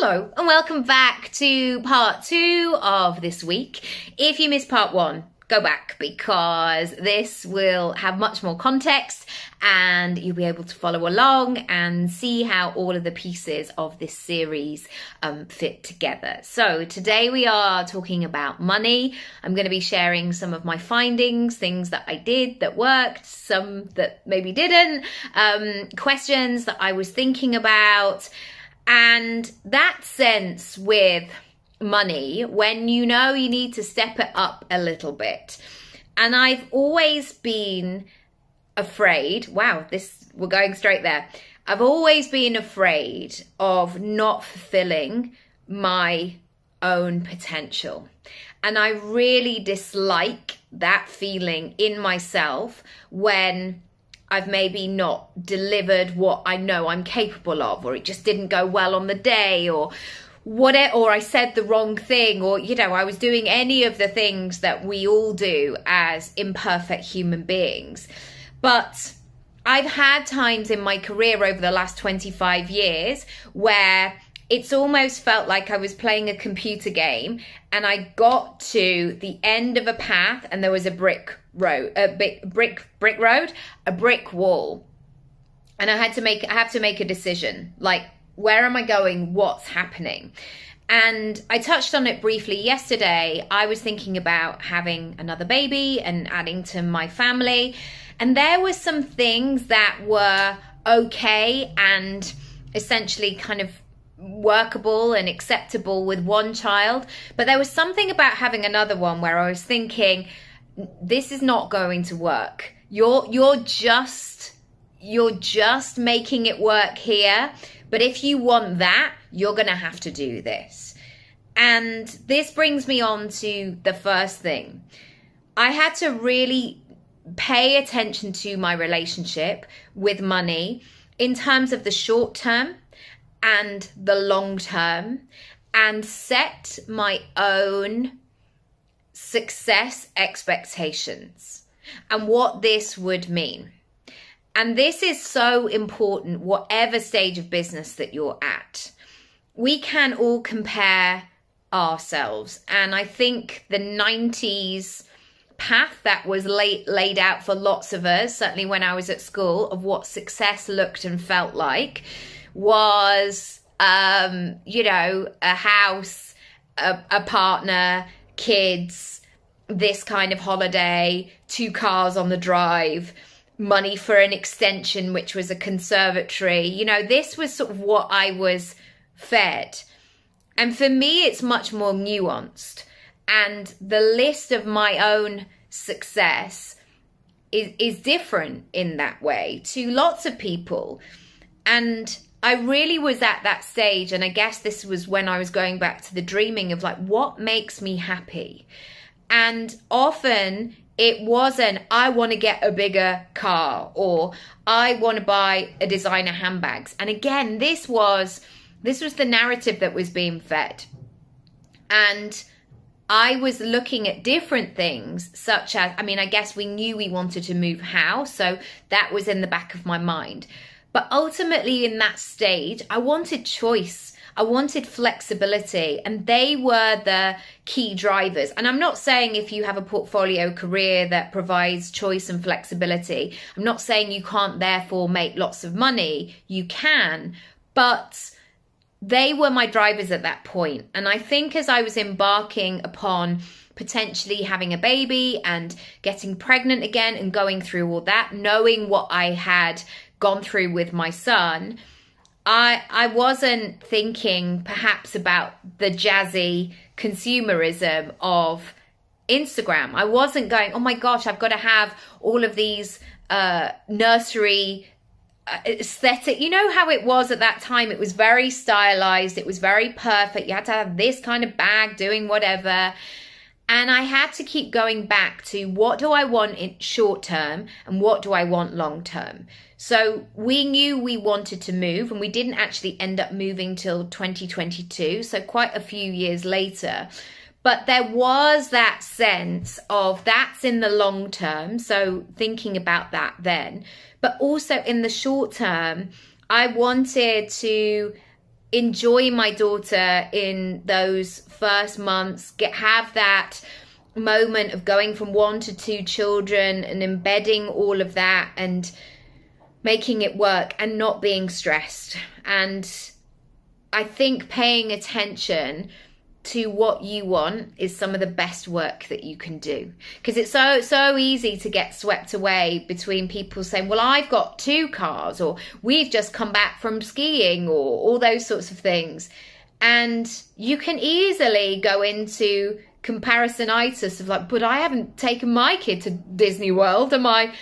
Hello and welcome back to part 2 of this week. If you missed part 1, go back because this will have much more context and you'll be able to follow along and see how all of the pieces of this series fit together. So today we are talking about money. I'm going to be sharing some of my findings, things that I did that worked, some that maybe didn't, questions that I was thinking about. And that sense with money, when you know you need to step it up a little bit. And I've always been afraid, we're going straight there. I've always been afraid of not fulfilling my own potential. And I really dislike that feeling in myself when I've maybe not delivered what I know I'm capable of, or it just didn't go well on the day, or whatever, or I said the wrong thing, or, I was doing any of the things that we all do as imperfect human beings. But I've had times in my career over the last 25 years where it's almost felt like I was playing a computer game and I got to the end of a path and there was a brick wall. And I have to make a decision, like, where am I going? What's happening? And I touched on it briefly yesterday. I was thinking about having another baby and adding to my family. And there were some things that were okay and essentially kind of workable and acceptable with one child. But there was something about having another one where I was thinking, this is not going to work. You're just making it work here. But if you want that, you're going to have to do this. And this brings me on to the first thing. I had to really pay attention to my relationship with money in terms of the short term and the long term, and set my own success expectations and what this would mean. And this is so important, whatever stage of business that you're at. We can all compare ourselves. And I think the 90s path that was laid out for lots of us, certainly when I was at school, of what success looked and felt like was, a house, a partner, kids, this kind of holiday, 2 cars on the drive, money for an extension, which was a conservatory. This was sort of what I was fed. And for me, it's much more nuanced. And the list of my own success is different in that way to lots of people. And I really was at that stage. And I guess this was when I was going back to the dreaming of, like, what makes me happy? And often it wasn't, I want to get a bigger car, or I want to buy a designer handbags. And again, this was the narrative that was being fed. And I was looking at different things, such as, I guess we knew we wanted to move house, so that was in the back of my mind. But ultimately in that stage, I wanted choice. I wanted flexibility, and they were the key drivers. And I'm not saying if you have a portfolio career that provides choice and flexibility, I'm not saying you can't therefore make lots of money. You can, but they were my drivers at that point. And I think as I was embarking upon potentially having a baby and getting pregnant again and going through all that, knowing what I had gone through with my son, I wasn't thinking perhaps about the jazzy consumerism of Instagram. I wasn't going, oh my gosh, I've got to have all of these nursery aesthetic. You know how it was at that time? It was very stylized. It was very perfect. You had to have this kind of bag doing whatever. And I had to keep going back to, what do I want in short term and what do I want long term? So we knew we wanted to move, and we didn't actually end up moving till 2022. So quite a few years later. But there was that sense of that's in the long term. So thinking about that then, but also in the short term, I wanted to enjoy my daughter in those first months, have that moment of going from 1 to 2 children and embedding all of that and making it work and not being stressed. And I think paying attention to what you want is some of the best work that you can do, because it's so easy to get swept away between people saying, well, I've got 2 cars, or we've just come back from skiing, or all those sorts of things. And you can easily go into comparisonitis of like, but I haven't taken my kid to Disney World. Am I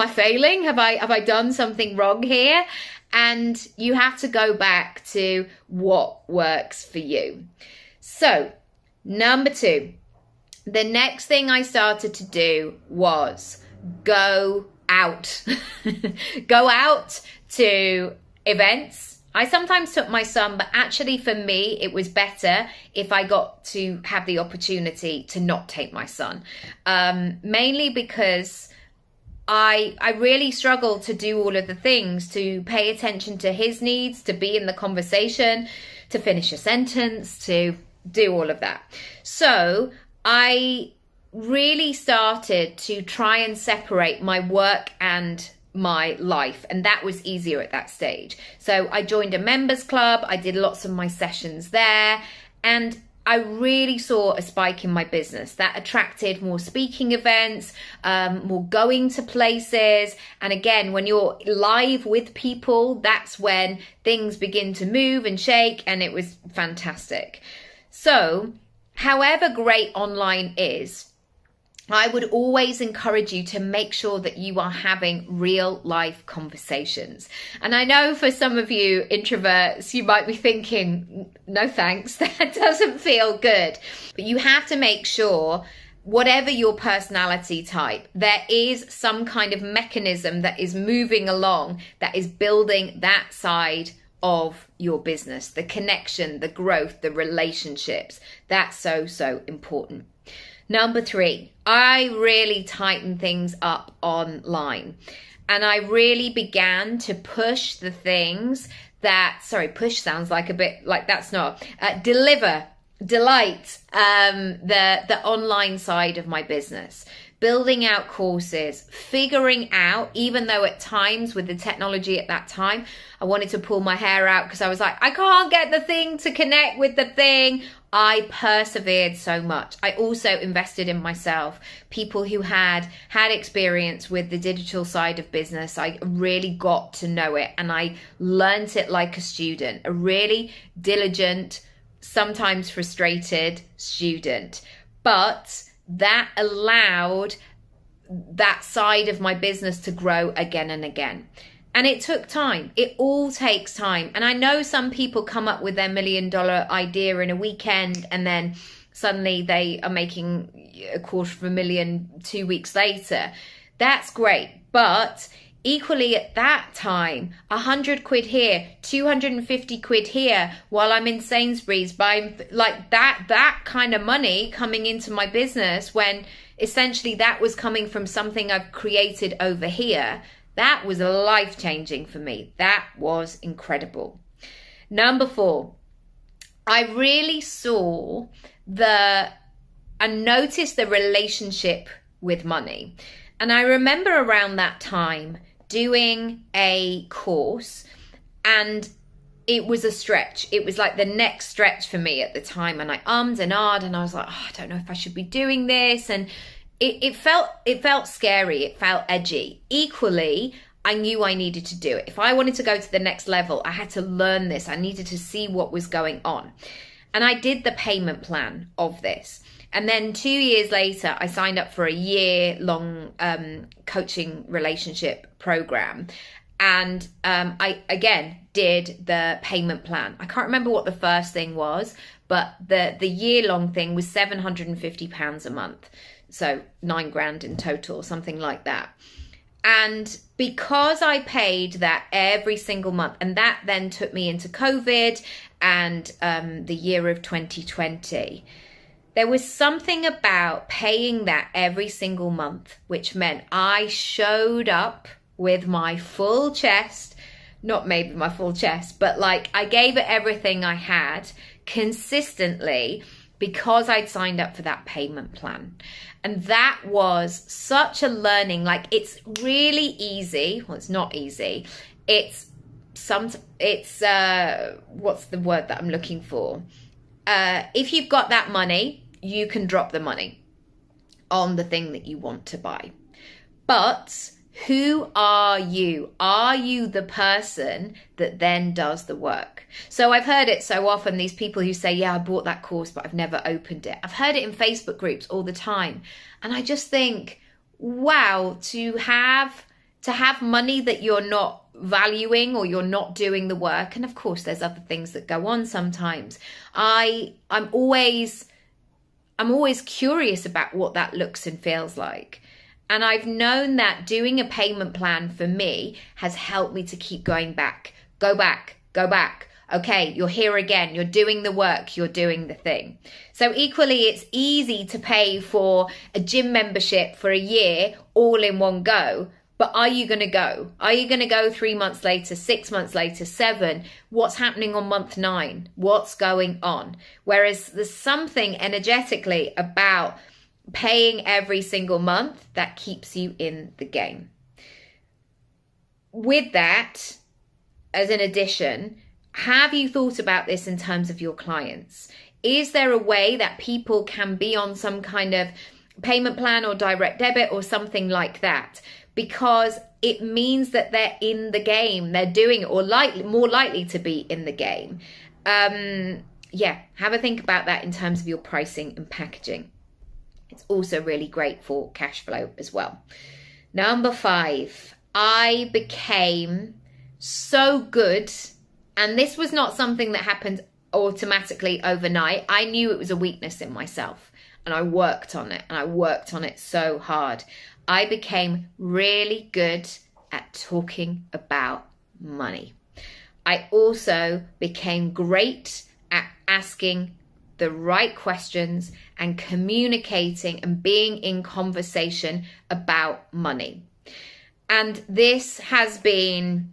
failing? Have I done something wrong here? And you have to go back to what works for you. So, number 2, the next thing I started to do was go out. Go out to events. I sometimes took my son, but actually for me, it was better if I got to have the opportunity to not take my son. Mainly because I really struggled to do all of the things, to pay attention to his needs, to be in the conversation, to finish a sentence, to do all of that. So I really started to try and separate my work and my life, and that was easier at that stage. So I joined a members club, I did lots of my sessions there, and I really saw a spike in my business that attracted more speaking events, more going to places. And again, when you're live with people, that's when things begin to move and shake, and it was fantastic. So, however great online is, I would always encourage you to make sure that you are having real life conversations. And I know for some of you introverts, you might be thinking, no thanks, that doesn't feel good. But you have to make sure, whatever your personality type, there is some kind of mechanism that is moving along, that is building that side of your business, the connection, the growth, the relationships. That's so important. Number 3, I really tightened things up online, and I really began to push the things that, push sounds like a bit like that's not, delight the online side of my business. Building out courses, figuring out, even though at times with the technology at that time, I wanted to pull my hair out because I was like, I can't get the thing to connect with the thing. I persevered so much. I also invested in myself. People who had experience with the digital side of business, I really got to know it, and I learnt it like a student, a really diligent, sometimes frustrated student. But that allowed that side of my business to grow again and again. And it took time. It all takes time. And I know some people come up with their $1 million idea in a weekend, and then suddenly they are making $250,000 2 weeks later. That's great. But equally at that time, 100 quid here, 250 quid here, while I'm in Sainsbury's buying like that kind of money coming into my business, when essentially that was coming from something I've created over here. That was life-changing for me. That was incredible. Number 4, I really noticed the relationship with money. And I remember around that time doing a course, and it was a stretch. It was like the next stretch for me at the time. And I ummed and ahed, and I was like, I don't know if I should be doing this. And it felt scary. It felt edgy. Equally, I knew I needed to do it. If I wanted to go to the next level, I had to learn this. I needed to see what was going on. And I did the payment plan of this. And then 2 years later, I signed up for a year-long coaching relationship program. And I, again, did the payment plan. I can't remember what the first thing was, but the year-long thing was £750 a month. So $9,000 in total, something like that. And because I paid that every single month, and that then took me into COVID and the year of 2020, there was something about paying that every single month, which meant I showed up with my full chest, not maybe my full chest, but like I gave it everything I had consistently because I'd signed up for that payment plan. And that was such a learning. Like, it's really easy. Well, it's not easy. It's what's the word that I'm looking for? If you've got that money, you can drop the money on the thing that you want to buy. But who are you? Are you the person that then does the work? So I've heard it so often, these people who say, yeah, I bought that course, but I've never opened it. I've heard it in Facebook groups all the time. And I just think, wow, to have money that you're not valuing or you're not doing the work. And of course, there's other things that go on sometimes. I'm always curious about what that looks and feels like. And I've known that doing a payment plan for me has helped me to keep going back. Go back. Okay, you're here again. You're doing the work. You're doing the thing. So equally, it's easy to pay for a gym membership for a year all in one go. But are you going to go? Are you going to go 3 months later, 6 months later, 7? What's happening on month 9? What's going on? Whereas there's something energetically about paying every single month that keeps you in the game. With that, as an addition, have you thought about this in terms of your clients? Is there a way that people can be on some kind of payment plan or direct debit or something like that? Because it means that they're in the game, they're doing it, or more likely to be in the game. Have a think about that in terms of your pricing and packaging. It's also really great for cash flow as well. Number 5, I became so good, and this was not something that happened automatically overnight. I knew it was a weakness in myself, and I worked on it, and I worked on it so hard. I became really good at talking about money. I also became great at asking the right questions and communicating and being in conversation about money. And this has been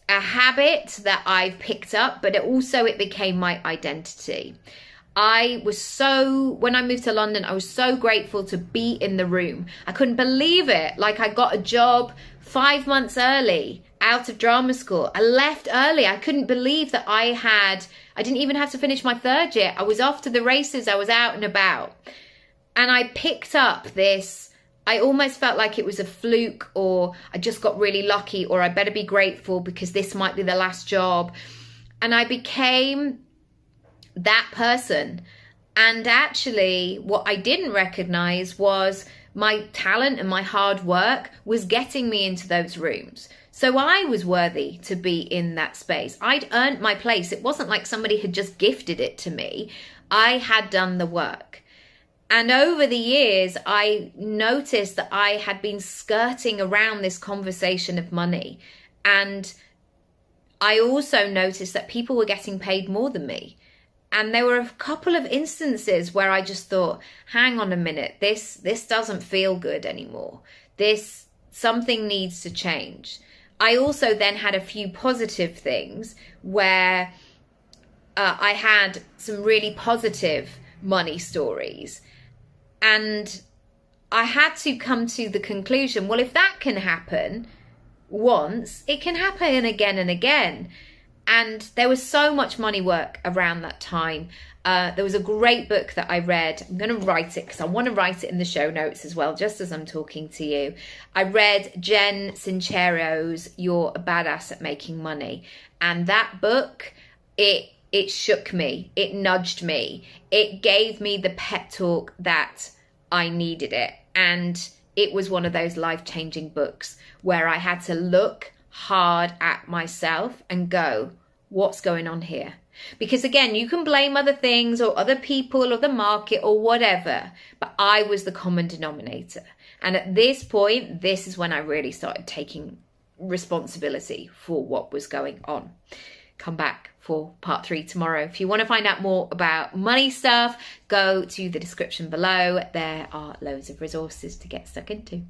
a habit that I've picked up, but it became my identity. When I moved to London, I was so grateful to be in the room. I couldn't believe it. Like, I got a job 5 months early out of drama school. I left early. I couldn't believe that I didn't even have to finish my 3rd year. I was off to the races. I was out and about. And I picked up this, I almost felt like it was a fluke, or I just got really lucky, or I better be grateful because this might be the last job. And I became that person. And actually, what I didn't recognize was my talent and my hard work was getting me into those rooms. So I was worthy to be in that space. I'd earned my place. It wasn't like somebody had just gifted it to me. I had done the work. And over the years, I noticed that I had been skirting around this conversation of money. And I also noticed that people were getting paid more than me. And there were a couple of instances where I just thought, hang on a minute, this doesn't feel good anymore. Something needs to change. I also then had a few positive things where I had some really positive money stories. And I had to come to the conclusion, well, if that can happen once, it can happen again and again. And there was so much money work around that time. There was a great book that I read. I'm going to write it because I want to write it in the show notes as well, just as I'm talking to you. I read Jen Sincero's You're a Badass at Making Money. And that book, it shook me. It nudged me. It gave me the pep talk that I needed it. And it was one of those life-changing books where I had to look hard at myself and go, what's going on here? Because again, you can blame other things or other people or the market or whatever, but I was the common denominator. And at this point, this is when I really started taking responsibility for what was going on. Come back for part 3 tomorrow. If you want to find out more about money stuff, go to the description below. There are loads of resources to get stuck into.